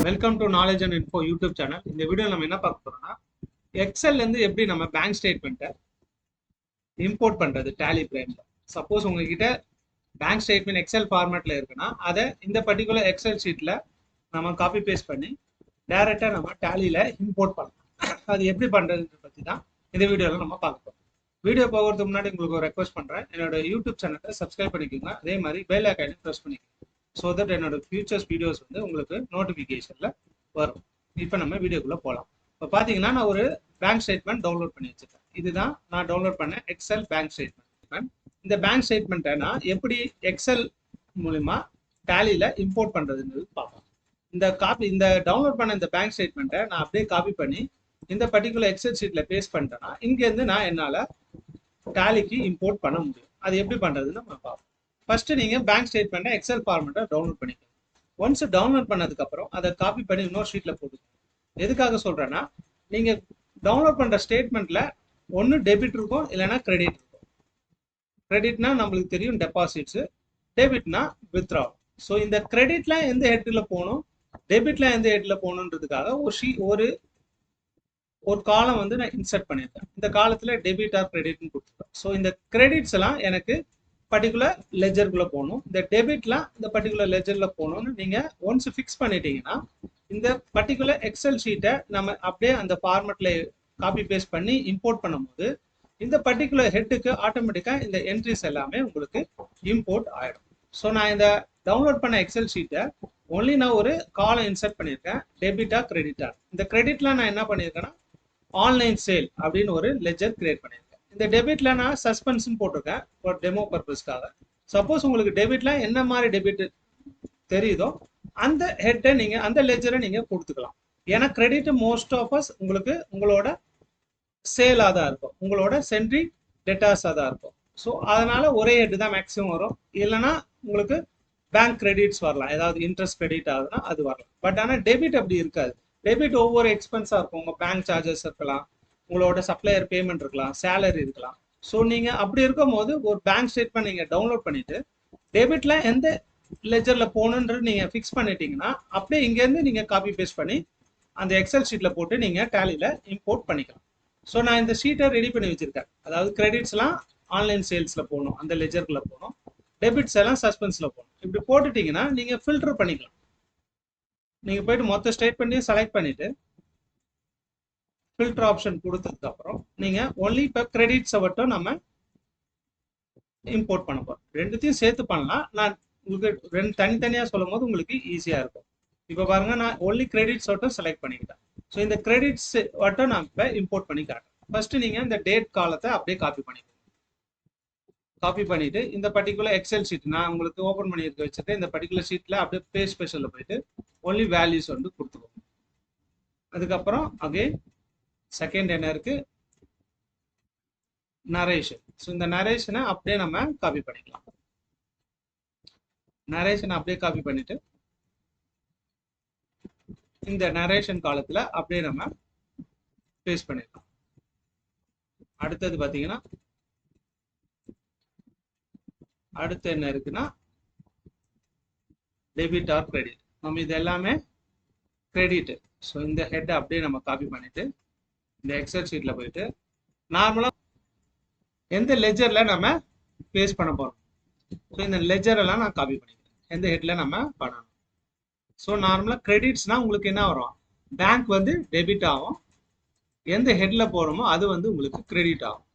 Welcome to knowledge and info YouTube channel. இந்த video நம்ம என்ன பார்க்க போறோம்னா, எக்ஸல்லேருந்து எப்படி நம்ம பேங்க் ஸ்டேட்மெண்ட்டை இம்போர்ட் பண்ணுறது டேலி பிரைமில். சப்போஸ் உங்ககிட்ட பேங்க் ஸ்டேட்மெண்ட் எக்ஸல் ஃபார்மேட்டில் இருக்குன்னா அதை இந்த பர்டிகுலர் எக்ஸல் ஷீட்டில் நம்ம காப்பி பேஸ்ட் பண்ணி டேரெக்டாக நம்ம டேலியில் இம்போர்ட் பண்ணலாம். அது எப்படி பண்ணுறதுன்னு பற்றி தான் இந்த வீடியோவில் நம்ம பார்க்க போகிறோம். வீடியோ போகிறதுக்கு முன்னாடி உங்களுக்கு ஒரு ரெக்வஸ்ட் பண்ணுறேன், என்னோட யூடியூப் சேனலை சப்ஸ்கிரைப் பண்ணிக்கோங்க. அதே மாதிரி பெல் ஐகானையும் ப்ரெஸ் பண்ணிக்கோங்க. ஸோ தட் என்னோட ஃபியூச்சர்ஸ் வீடியோஸ் வந்து உங்களுக்கு நோட்டிஃபிகேஷனில் வரும். இப்போ நம்ம வீடியோக்குள்ளே போகலாம். இப்போ பார்த்தீங்கன்னா நான் ஒரு பேங்க் ஸ்டேட்மெண்ட் டவுன்லோட் பண்ணி வச்சுருக்கேன். இதுதான் நான் டவுன்லோட் பண்ண எக்ஸல் பேங்க் ஸ்டேட்மெண்ட். இந்த பேங்க் ஸ்டேட்மெண்ட்டை நான் எப்படி எக்ஸல் மூலிமா டேலியில் இம்போர்ட் பண்ணுறதுன்னு பார்ப்போம். இந்த டவுன்லோட் பண்ண இந்த பேங்க் ஸ்டேட்மெண்ட்டை நான் அப்படியே காப்பி பண்ணி இந்த பர்டிகுலர் எக்ஸல் ஷீட்டில் பேஸ்ட் பண்ணிட்டேன்னா இங்கேருந்து நான் என்னால் டேலிக்கு இம்போர்ட் பண்ண முடியும். அது எப்படி பண்ணுறதுன்னு நம்ம பார்ப்போம். ஃபர்ஸ்ட் நீங்கள் பேங்க் ஸ்டேட்மெண்ட்டை எக்ஸல் ஃபார்மெட்டை டவுன்லோட் பண்ணிக்கோங்க. ஒன்ஸ் டவுன்லோட் பண்ணதுக்கப்புறம் அதை காப்பி பண்ணி இன்னொரு ஷீட்டில் போட்டுக்கோங்க. எதுக்காக சொல்கிறேன்னா, நீங்கள் டவுன்லோட் பண்ணுற ஸ்டேட்மெண்ட்டில் ஒன்று டெபிட் இருக்கும், இல்லைன்னா கிரெடிட் இருக்கும். கிரெடிட்னா நம்மளுக்கு தெரியும் டெபாசிட்ஸு, டெபிட்னா வித்ட்ராவல். ஸோ இந்த கிரெடிட்ல எந்த ஹெட்டில் போகணும், டெபிட்ல எந்த ஹெட்டில் போகணுன்றதுக்காக ஒரு காலம் வந்து நான் இன்சர்ட் பண்ணியிருக்கேன். இந்த காலத்தில் டெபிட் ஆர் கிரெடிட்னு கொடுத்துருக்கேன். ஸோ இந்த கிரெடிட்ஸ் எல்லாம் எனக்கு பர்டிகுலர் லெஜருக்குள்ள போகணும், இந்த டெபிட்லாம் இந்த பர்டிகுலர் லெஜர்ல போகணும்னு நீங்க ஒன்ஸ் ஃபிக்ஸ் பண்ணிட்டீங்கன்னா இந்த பர்டிகுலர் எக்ஸல் ஷீட்டை நம்ம அப்படியே அந்த ஃபார்மெட்ல காப்பி பேஸ்ட் பண்ணி இம்போர்ட் பண்ணும்போது இந்த பர்டிகுலர் ஹெட்டுக்கு ஆட்டோமேட்டிக்காக இந்த என்ட்ரிஸ் எல்லாமே உங்களுக்கு இம்போர்ட் ஆகிடும். ஸோ நான் இந்த டவுன்லோட் பண்ண எக்ஸல் ஷீட்டை ஒன்லி நான் ஒரு காலம் இன்சர்ட் பண்ணியிருக்கேன், டெபிட்டா கிரெடிட்டா. இந்த கிரெடிட்ல நான் என்ன பண்ணியிருக்கேன்னா ஆன்லைன் சேல் அப்படின்னு ஒரு லெஜர் கிரியேட் பண்ணியிருக்கேன். இந்த டெபிட்ல நான் சஸ்பென்ஷன் போட்டிருக்கேன் ஒரு டெமோ பர்பஸ்க்காக. சப்போஸ் உங்களுக்கு டெபிட்ல என்ன மாதிரி டெபிட் தெரியுதோ அந்த ஹெட்டை நீங்க அந்த லெஜரை நீங்க கொடுத்துக்கலாம். ஏன்னா கிரெடிட் மோஸ்ட் ஆஃப் அஸ் உங்களுக்கு உங்களோட சேலாக தான் இருக்கும், உங்களோட சென்ட்ரி டெட்டாஸாக தான் இருக்கும். ஸோ அதனால ஒரே ஹெட் தான் மேக்ஸிமம் வரும். இல்லைன்னா உங்களுக்கு பேங்க் கிரெடிட்ஸ் வரலாம், ஏதாவது இன்ட்ரெஸ்ட் கிரெடிட் ஆகுதுன்னா அது வரலாம். பட் ஆனால் டெபிட் அப்படி இருக்காது. டெபிட் ஒவ்வொரு எக்ஸ்பென்ஸாக இருக்கும். உங்கள் பேங்க் சார்ஜஸ் இருக்கலாம், உங்களோட சப்ளையர் பேமெண்ட் இருக்கலாம், சேலரி இருக்கலாம். ஸோ நீங்கள் அப்படி இருக்கும் போது ஒரு பேங்க் ஸ்டேட்மெண்ட் நீங்கள் டவுன்லோட் பண்ணிட்டு டெபிட்ல எந்த லெஜரில் போகணுன்றது நீங்கள் ஃபிக்ஸ் பண்ணிட்டீங்கன்னா அப்படியே இங்கேருந்து நீங்கள் காப்பி பேஸ்ட் பண்ணி அந்த எக்ஸல் ஷீட்டில் போட்டு நீங்கள் டேலியில் இம்போர்ட் பண்ணிக்கலாம். ஸோ நான் இந்த ஷீட்டை ரெடி பண்ணி வச்சுருக்கேன். அதாவது கிரெடிட்ஸ்லாம் ஆன்லைன் சேல்ஸில் போகணும், அந்த லெஜருக்குள்ளே போகணும், டெபிட்ஸ் எல்லாம் சஸ்பென்ஸில் போகணும். இப்படி போட்டுட்டிங்கன்னா நீங்கள் ஃபில்டர் பண்ணிக்கலாம். நீங்கள் போயிட்டு மொத்த ஸ்டேட்மெண்ட்டையும் செலக்ட் பண்ணிவிட்டு ஃபில்டர் ஆப்ஷன் கொடுத்ததுக்கு அப்புறம் நீங்க ஒன்லி இப்போ கிரெடிட்ஸை மட்டும் நம்ம இம்போர்ட் பண்ண போறோம். ரெண்டுத்தையும் சேர்த்து பண்ணலாம். நான் உங்களுக்கு ரெண்டு தனித்தனியா சொல்லும் போது உங்களுக்கு ஈஸியா இருக்கும். இப்போ பாருங்க, நான் ஒன்லி கிரெடிட்ஸ் மட்டும் செலக்ட் பண்ணிக்கிட்டேன். ஸோ இந்த கிரெடிட்ஸ் மட்டும் நான் இப்போ இம்போர்ட் பண்ணி காட்டுறேன். ஃபர்ஸ்ட் நீங்க இந்த டேட் காலத்தை அப்படியே காப்பி பண்ணிக்கோங்க. காப்பி பண்ணிட்டு இந்த பர்டிகுலர் எக்ஸல் ஷீட் நான் உங்களுக்கு ஓப்பன் பண்ணி இருக்க வச்சுட்டு இந்த பர்டிகுலர் ஷீட்ல அப்படியே பேஜ் ஸ்பெஷல்ல போயிட்டு ஒன்லி வேல்யூஸ் வந்து கொடுத்துக்கோங்க. அதுக்கப்புறம் அகைன் செகண்ட் என்ன இருக்கு, நரேஷன். ஸோ இந்த நரேஷனை அப்படியே நம்ம காப்பி பண்ணிக்கலாம். நரேஷனை அப்படியே காப்பி பண்ணிட்டு இந்த நரேஷன் காலத்துல அப்படியே நம்ம பேஸ்ட் பண்ணிடலாம். அடுத்தது பாத்தீங்கன்னா அடுத்து என்ன இருக்குன்னா டெபிட் ஆர் கிரெடிட். நம்ம இது எல்லாமே கிரெடிட். ஸோ இந்த ஹெட்டை அப்படியே நம்ம காப்பி பண்ணிட்டு இந்த எக்ஸல் ஷீட்ல போயிட்டு நார்மலா எந்த லெஜர்ல நம்ம பேஸ்ட் பண்ண போறோம், ஸோ இந்த லெஜர் எல்லாம் நான் காப்பி பண்ணிக்கிறேன். எந்த ஹெட்ல நம்ம பண்ணணும். ஸோ நார்மலா கிரெடிட்ஸ்னா உங்களுக்கு என்ன வரும், பேங்க் வந்து டெபிட் ஆகும், எந்த ஹெட்ல போறோமோ அது வந்து உங்களுக்கு கிரெடிட் ஆகும்.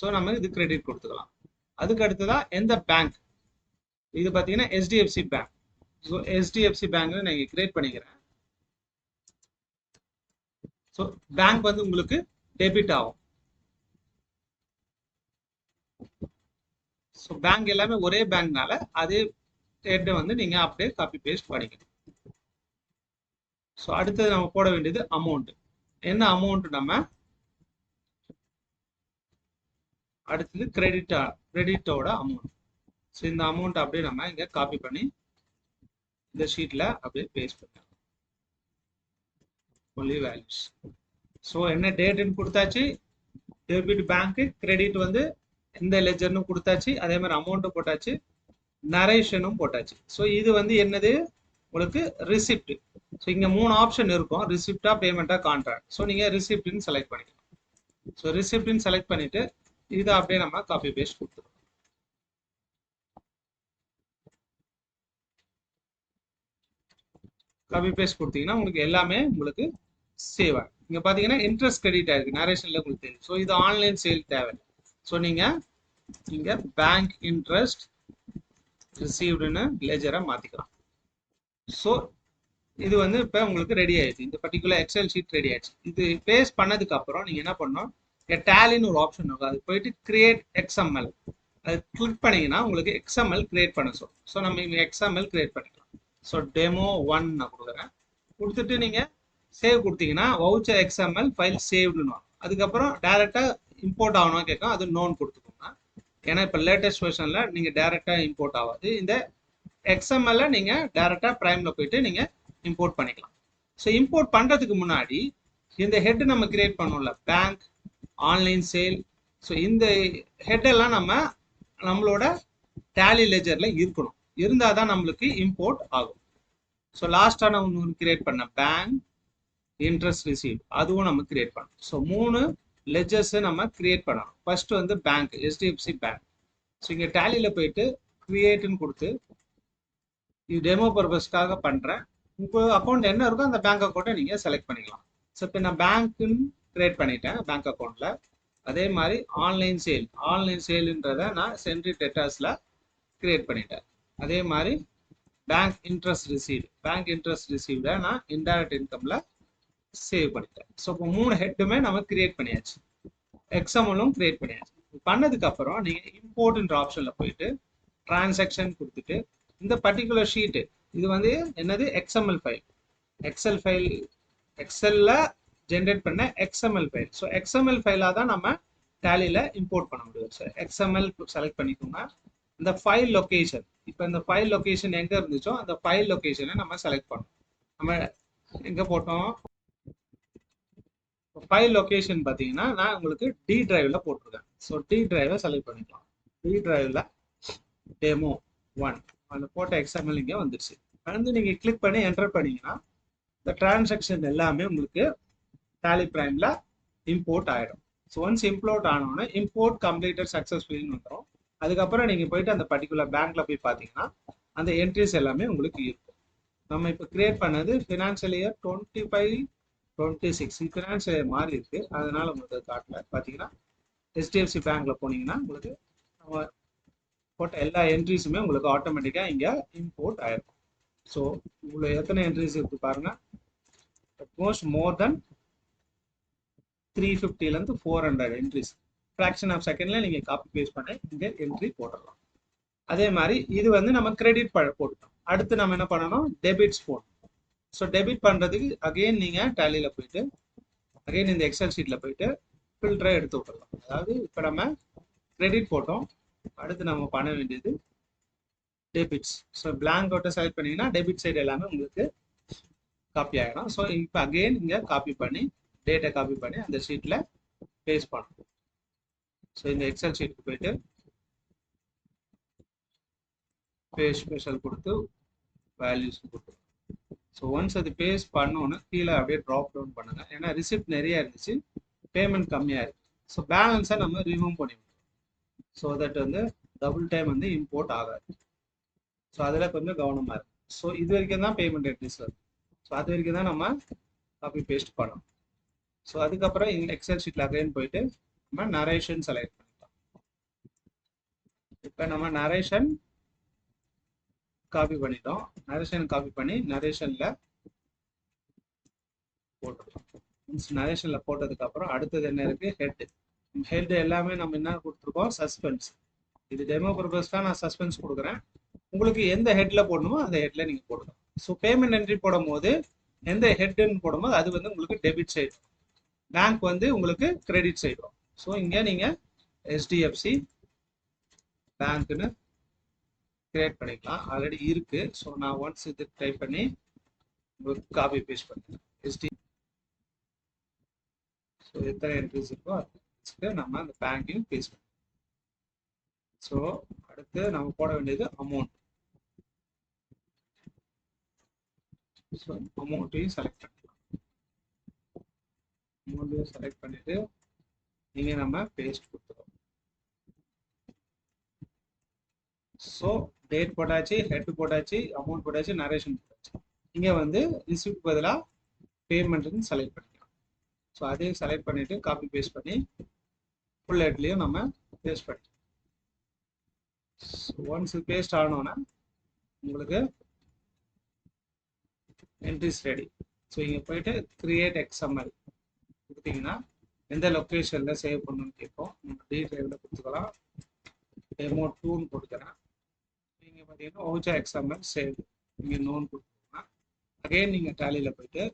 ஸோ நம்ம இது கிரெடிட் கொடுத்துக்கலாம். அதுக்கு அடுத்ததான் எந்த பேங்க், இது பார்த்தீங்கன்னா HDFC bank. So HDFC bank நான் கிரியேட் பண்ணிக்கிறேன். ஸோ பேங்க் வந்து உங்களுக்கு டெபிட் ஆகும். ஸோ பேங்க் எல்லாமே ஒரே பேங்க்னால அதே ஹெட்டை வந்து நீங்க அப்படியே காப்பி பேஸ்ட் பண்ணிக்கணும். ஸோ அடுத்தது நம்ம போட வேண்டியது அமௌண்ட். என்ன அமௌண்ட் நம்ம அடுத்தது கிரெடிட்டோட அமௌண்ட். ஸோ இந்த அமௌண்ட் அப்படியே நம்ம இங்க காப்பி பண்ணி இந்த ஷீட்ல அப்படியே பேஸ்ட் பண்ணலாம். Only values. ஸோ என்ன டேட்னு கொடுத்தாச்சு, டெபிட் பேங்க், கிரெடிட் வந்து இந்த லெஜர்னு கொடுத்தாச்சு, அதே மாதிரி அமௌண்ட்டும் போட்டாச்சு, நரேஷனும் போட்டாச்சு. ஸோ இது வந்து என்னது, உங்களுக்கு ரிசிப்ட். ஸோ இங்கே 3 ஆப்ஷன் இருக்கும், ரிசிப்டா, பேமெண்ட்டா, கான்ட்ராக்ட். ஸோ நீங்கள் ரிசிப்ட்னு செலக்ட் பண்ணிக்கலாம். ஸோ ரிசிப்ட்னு செலக்ட் பண்ணிட்டு இதை அப்படியே நம்ம காப்பி பேஸ்ட் கொடுத்துருவோம். காப்பி பேஸ்ட் கொடுத்தீங்கன்னா உங்களுக்கு எல்லாமே உங்களுக்கு சேவ் ஆகும். இங்கே பார்த்தீங்கன்னா இன்ட்ரெஸ்ட் கிரெடிட் ஆயிருக்கு, நரேஷனில் உங்களுக்கு தெரியும். ஸோ இது ஆன்லைன் சேல் தேவை. ஸோ நீங்கள் இங்கே பேங்க் இன்ட்ரெஸ்ட் ரிசீவ்டுன்னு லெஜரை மாற்றிக்கலாம். ஸோ இது வந்து இப்போ உங்களுக்கு ரெடி ஆயிடுச்சு, இந்த பர்டிகுலர் எக்ஸல் ஷீட் ரெடி ஆயிடுச்சு. இது பேஸ்ட் பண்ணதுக்கு அப்புறம் நீங்கள் என்ன பண்ணணும், டேலின்னு ஒரு ஆப்ஷன் இருக்கும், அது போயிட்டு கிரியேட் எக்ஸ்எம்எல் அது கிளிக் பண்ணீங்கன்னா உங்களுக்கு எக்ஸ்எம்எல் கிரியேட் பண்ண சொல்லும். ஸோ நம்ம இங்கே எக்ஸ்எம்எல் கிரியேட் பண்ணிக்கலாம். ஸோ டெமோ 1 நான் கொடுக்குறேன். கொடுத்துட்டு நீங்கள் சேவ் கொடுத்தீங்கன்னா வவுச்சர் எக்ஸ்எம்எல் ஃபைல் சேவ்டுன்னு. அதுக்கப்புறம் டேரெக்டாக இம்போர்ட் ஆகணும் கேட்கும், அது நோன் கொடுத்துக்கோங்க. ஏன்னா இப்போ லேட்டஸ்ட் வெர்ஷனில் நீங்கள் டேரெக்டாக இம்போர்ட் ஆகாது. இந்த எக்ஸ்எம்எல்ல நீங்கள் டேரெக்டாக ப்ரைமில் போயிட்டு நீங்கள் இம்போர்ட் பண்ணிக்கலாம். ஸோ இம்போர்ட் பண்ணுறதுக்கு முன்னாடி இந்த ஹெட் நம்ம கிரியேட் பண்ணோம்ல, பேங்க் ஆன்லைன் சேல். ஸோ இந்த ஹெட்டெல்லாம் நம்மளோட டேலி லெஜரில் இருக்கணும், இருந்தால் தான் நம்மளுக்கு இம்போர்ட் ஆகும். ஸோ லாஸ்ட்டாக நான் ஒன்று கிரியேட் பண்ணேன், பேங்க் இன்ட்ரெஸ்ட் ரிசீவ், அதுவும் நம்ம கிரியேட் பண்ணணும். ஸோ 3 லெஜர்ஸை நம்ம கிரியேட் பண்ணணும். ஃபர்ஸ்ட் வந்து பேங்க், HDFC பேங்க். ஸோ இங்கே டேலியில் போயிட்டு கிரியேட்டுன்னு கொடுத்து, இது டெமோ பர்பஸ்க்காக பண்ணுறேன். உங்கள் அக்கௌண்ட் என்ன இருக்கோ அந்த பேங்க் அக்கௌண்ட்டை நீங்கள் செலக்ட் பண்ணிக்கலாம். ஸோ இப்போ நான் பேங்க்குன்னு கிரியேட் பண்ணிட்டேன் பேங்க் அக்கௌண்ட்டில். அதே மாதிரி ஆன்லைன் சேலுன்றதை நான் சென்ட்ரி டெட்டாஸில் கிரியேட் பண்ணிட்டேன். அதே மாதிரி பேங்க் இன்ட்ரெஸ்ட் ரிசீவ்டை நான் இன்டைரக்ட் இன்கமில் சேவ் பண்ணிட்டேன். ஸோ இப்போ 3 ஹெட்டுமே நம்ம கிரியேட் பண்ணியாச்சு, எக்ஸ்எம்எல்லும் கிரியேட் பண்ணியாச்சு. பண்ணதுக்கப்புறம் நீங்கள் இம்போர்ட்ன்ற ஆப்ஷனில் போயிட்டு டிரான்சாக்ஷன் கொடுத்துட்டு இந்த பர்டிகுலர் ஷீட்டு இது வந்து என்னது எக்ஸ்எம்எல் ஃபைல், எக்ஸல்ல ஜென்ரேட் பண்ண எக்ஸ்எம்எல் ஃபைல். ஸோ எக்ஸ்எம்எல் ஃபைலாக தான் நம்ம டேலியில் இம்போர்ட் பண்ண முடியும். ஸோ எக்ஸ்எம்எல் செலக்ட் பண்ணிக்கோங்க. இந்த ஃபைல் லொக்கேஷன், இப்போ இந்த ஃபைல் லொக்கேஷன் எங்கே இருந்துச்சோ அந்த ஃபைல் லொக்கேஷனை நம்ம செலக்ட் பண்ணோம். நம்ம எங்கே போட்டோம், ஃபைல் லொக்கேஷன் பார்த்தீங்கன்னா நான் உங்களுக்கு டி டிரைவில் போட்டிருக்கேன். ஸோ டி டிரைவை செலக்ட் பண்ணிக்கலாம். டி டிரைவில் டெமோ 1 அந்த போட்ட எக்ஸ்எம்எல் இங்கே வந்துருச்சு. வந்து நீங்கள் கிளிக் பண்ணி என்டர் பண்ணீங்கன்னா இந்த டிரான்சாக்ஷன் எல்லாமே உங்களுக்கு டேலி பிரைமில் இம்போர்ட் ஆகிடும். ஸோ ஒன்ஸ் இம்போர்ட் ஆனோடனே இம்போர்ட் கம்ப்ளீட்டட் சக்ஸஸ்ஃபுல்னு வந்துடும். அதுக்கப்புறம் நீங்கள் போயிட்டு அந்த பர்டிகுலர் பேங்க்கில் போய் பார்த்தீங்கன்னா அந்த என்ட்ரிஸ் எல்லாமே உங்களுக்கு இருக்கும். நம்ம இப்போ கிரியேட் பண்ணது ஃபினான்ஷியல் இயர் 25-26 ஃபினான்ஷியல் இயர் மாறி இருக்கு, அதனால உங்களுக்கு காட்டல. பார்த்தீங்கன்னா HDFC பேங்க்ல போனீங்கன்னா உங்களுக்கு நம்ம போட்ட எல்லா என்ட்ரிஸுமே உங்களுக்கு ஆட்டோமேட்டிக்காக இங்கே இம்போர்ட் ஆயிருக்கும். ஸோ உங்களுக்கு எத்தனை என்ட்ரிஸ் இருக்கு பாருங்க, atmost more than 350 400 entries. Fraction of செகண்ட்ல நீங்கள் காப்பி பேஸ்ட் பண்ணி இங்கே என்ட்ரி போட்டுடலாம். அதே மாதிரி இது வந்து நம்ம கிரெடிட் போட்டுட்டோம். அடுத்து நம்ம என்ன பண்ணணும், டெபிட்ஸ் போடணும். ஸோ டெபிட் பண்ணுறதுக்கு அகெயின் நீங்கள் டேலியில் போயிட்டு அகெயின் இந்த எக்ஸல் ஷீட்டில் போயிட்டு ஃபில்டரை எடுத்து விட்டுடலாம். அதாவது இப்போ நம்ம கிரெடிட் போட்டோம், அடுத்து நம்ம பண்ண வேண்டியது டெபிட்ஸ். ஸோ பிளாங்க் அவுட்டை செலக்ட் பண்ணிங்கன்னா டெபிட் சைடு எல்லாமே உங்களுக்கு காப்பி ஆகிடும். ஸோ இப்போ அகெயின் இங்கே காப்பி பண்ணி டேட்டை காப்பி பண்ணி அந்த ஷீட்டில் பேஸ்ட் பண்ணணும். ஸோ இந்த எக்ஸல் ஷீட்டுக்கு போயிட்டு பேஸ்ட் ஸ்பெஷல் கொடுத்து வேல்யூஸ் கொடுத்து, ஸோ ஒன்ஸ் அது பேஸ்ட் பண்ணோன்னு கீழே அப்படியே ட்ராப் டவுன் பண்ணுங்க. ஏன்னா ரிசிப்ட் நிறைய இருந்துச்சு, பேமெண்ட் கம்மியாக இருக்கு. ஸோ பேலன்ஸை நம்ம ரிமூவ் பண்ணிவிட்டோம். ஸோ தட் வந்து டபுள் டைம் வந்து இம்போர்ட் ஆகாது. ஸோ அதில் கொஞ்சம் கவனமாக இருக்கு. ஸோ இது வரைக்கும் தான் பேமெண்ட் என்ட்ரிஸ் வருது. ஸோ அது வரைக்கும் தான் நம்ம காப்பி பேஸ்ட் பண்ணணும். ஸோ அதுக்கப்புறம் இந்த எக்ஸல் ஷீட்டில் அகைன் போயிட்டு நம்ம நரேஷன் செலக்ட் பண்ணிக்கலாம். இப்போ நம்ம நரேஷன் காப்பி பண்ணிட்டோம். நரேஷன் காப்பி பண்ணி நரேஷன்ல போட்டுருக்கோம். நரேஷன்ல போட்டதுக்கு அப்புறம் அடுத்தது என்ன இருக்கு, ஹெட் எல்லாமே நம்ம என்ன கொடுத்துருக்கோம், சஸ்பென்ஸ். இது டெமோ பர்பஸ்க்காக நான் சஸ்பென்ஸ் கொடுக்குறேன். உங்களுக்கு எந்த ஹெட்ல போடணுமோ அந்த ஹெட்ல நீங்க போடணும். ஸோ பேமெண்ட் என்ட்ரி போடும் போது எந்த ஹெட்னு போடும்போது அது வந்து உங்களுக்கு டெபிட் சைடு, பேங்க் வந்து உங்களுக்கு கிரெடிட் சைடு. ஸோ இங்க நீங்க HDFC பேங்க்னு கிரியேட் பண்ணிக்கலாம், ஆல்ரெடி இருக்கு. ஸோ நான் ஒன்ஸ் இது டைப் பண்ணி உங்களுக்கு காப்பி பேஸ்ட் பண்ணுறேன். ஸோ எத்தனை என்ட்ரிஸ் இருக்கோ அதுக்கு நம்ம அந்த பேங்கையும் பேஸ்ட் பண்ணுறோம். ஸோ அடுத்து நம்ம போட வேண்டியது அமௌண்ட். ஸோ அமௌண்ட்டையும் செலக்ட் பண்ணிக்கலாம். அமௌண்ட்டையும் செலக்ட் பண்ணிட்டு இங்கே நம்ம பேஸ்ட் கொடுத்துருவோம். ஸோ டேட் போட்டாச்சு, ஹெட் போட்டாச்சு, அமௌண்ட் போட்டாச்சு, நரேஷன் போட்டாச்சு. இங்கே வந்து ரிசிப்ட் பதிலாக பேமெண்ட்னு செலக்ட் பண்ணிக்கலாம். ஸோ அதையும் செலக்ட் பண்ணிவிட்டு காப்பி பேஸ்ட் பண்ணி ஃபுல் ஹெட்லேயும் நம்ம பேஸ்ட் பண்ணிக்கலாம். ஒன்ஸ் பேஸ்ட் ஆனோன்னா உங்களுக்கு என்ட்ரிஸ் ரெடி. ஸோ இங்கே போயிட்டு கிரியேட் எக்ஸ்எம்எல் கொடுத்தீங்கன்னா எந்த லொக்கேஷனில் சேவ் பண்ணணும்னு கேட்போம். நம்ம டி டிரைவில் கொடுத்துக்கலாம். டெமோ 2ன்னு கொடுக்குறேன். நீங்கள் பார்த்தீங்கன்னா ஓஜா எக்ஸ்எம்எல் சேவ் இங்கே நோன் கொடுத்துருக்கோம்னா அகைன் நீங்கள் டேலியில் போயிட்டு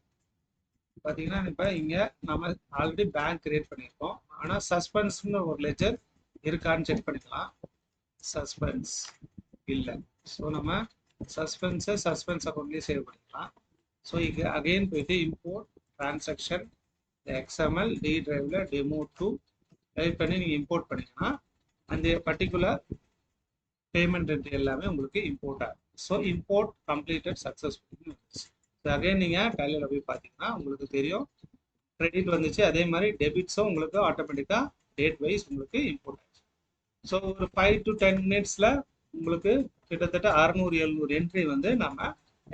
பார்த்தீங்கன்னா இப்போ இங்கே நம்ம ஆல்ரெடி பேங்க் கிரியேட் பண்ணியிருக்கோம். ஆனால் சஸ்பென்ஸ்னு ஒரு லெஜர் இருக்கான்னு செக் பண்ணிக்கலாம். சஸ்பென்ஸ் இல்லை. ஸோ நம்ம சஸ்பென்ஸ் அக்கௌண்ட்லேயே சேவ் பண்ணிக்கலாம். ஸோ இங்கே அகெயின் போயிட்டு இம்போர்ட் டிரான்சாக்ஷன் எக்ஸ்எம்எல் டி டிரைவில் டெமோ 2 டைப் பண்ணி நீங்கள் இம்போர்ட் பண்ணிங்கன்னா அந்த பர்டிகுலர் பேமெண்ட் என்ட்ரி எல்லாமே உங்களுக்கு இம்போர்ட் ஆகும். So import completed successfully. So again நீங்கள் டேலியில் போய் பார்த்தீங்கன்னா உங்களுக்கு தெரியும் கிரெடிட் வந்துச்சு. அதே மாதிரி டெபிட்ஸும் உங்களுக்கு ஆட்டோமேட்டிக்காக டேட் வைஸ் உங்களுக்கு இம்போர்ட் ஆகிடுச்சு. ஸோ ஒரு 5 to 10 minutesல உங்களுக்கு கிட்டத்தட்ட 600-700 என்ட்ரி வந்து நம்ம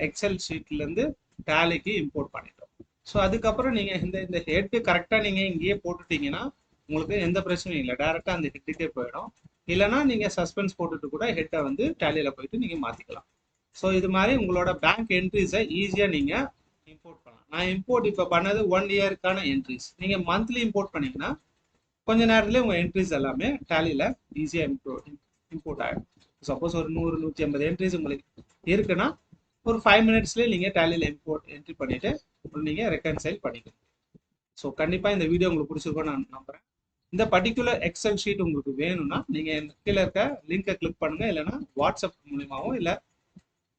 எக்ஸல் ஷீட்லேருந்து டேலிக்கு இம்போர்ட் பண்ணிட்டோம். ஸோ அதுக்கப்புறம் நீங்கள் இந்த ஹெட்டு கரெக்டாக நீங்கள் இங்கேயே போட்டுட்டீங்கன்னா உங்களுக்கு எந்த பிரச்சனையும் இல்லை. டேரெக்டாக அந்த ஹெட்டுக்கே போயிடும். இல்லைனா நீங்கள் சஸ்பென்ஸ் போட்டுட்டு கூட ஹெட்டை வந்து டேலியில் போயிட்டு நீங்கள் மாற்றிக்கலாம். ஸோ இது மாதிரி உங்களோட பேங்க் என்ட்ரிஸை ஈஸியாக நீங்கள் இம்போர்ட் பண்ணலாம். நான் இம்போர்ட் இப்போ பண்ணது 1 இயருக்கான என்ட்ரிஸ். நீங்கள் மந்த்லி இம்போர்ட் பண்ணிங்கன்னா கொஞ்ச நேரத்துலேயே உங்கள் என்ட்ரிஸ் எல்லாமே டேலியில் ஈஸியாக இம்போர்ட் ஆகிடும். சப்போஸ் ஒரு 100-150 என்ட்ரிஸ் உங்களுக்கு இருக்குன்னா ஒரு 5 minutesலேயே நீங்கள் டேலியில் என்ட்ரி பண்ணிவிட்டு நீங்கள் ரெக்கன்சைல் பண்ணிக்கணும். ஸோ கண்டிப்பாக இந்த வீடியோ உங்களுக்கு பிடிச்சிருக்கோன்னு நான் நம்புகிறேன். இந்த பர்டிகுலர் எக்ஸல் ஷீட் உங்களுக்கு வேணும்னா நீங்கள் கீழே இருக்க லிங்கை கிளிக் பண்ணுங்கள். இல்லைனா வாட்ஸ்அப் மூலியமாகவும் இல்லை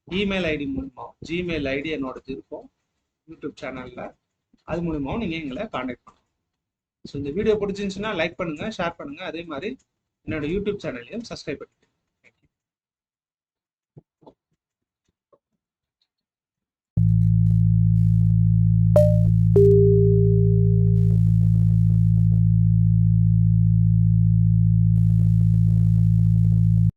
இமெயில் ஐடி மூலியமாகவும், ஜிமெயில் ஐடி என்னோடது இருக்கும் யூடியூப் சேனலில், அது மூலியமாகவும் நீங்கள் எங்களை காண்டாக்ட் பண்ணலாம். ஸோ இந்த வீடியோ பிடிச்சிருந்துச்சுன்னா லைக் பண்ணுங்கள், ஷேர் பண்ணுங்கள். அதே மாதிரி என்னோட யூடியூப் சேனலையும் சப்ஸ்கிரைப் பண்ணுங்கள்.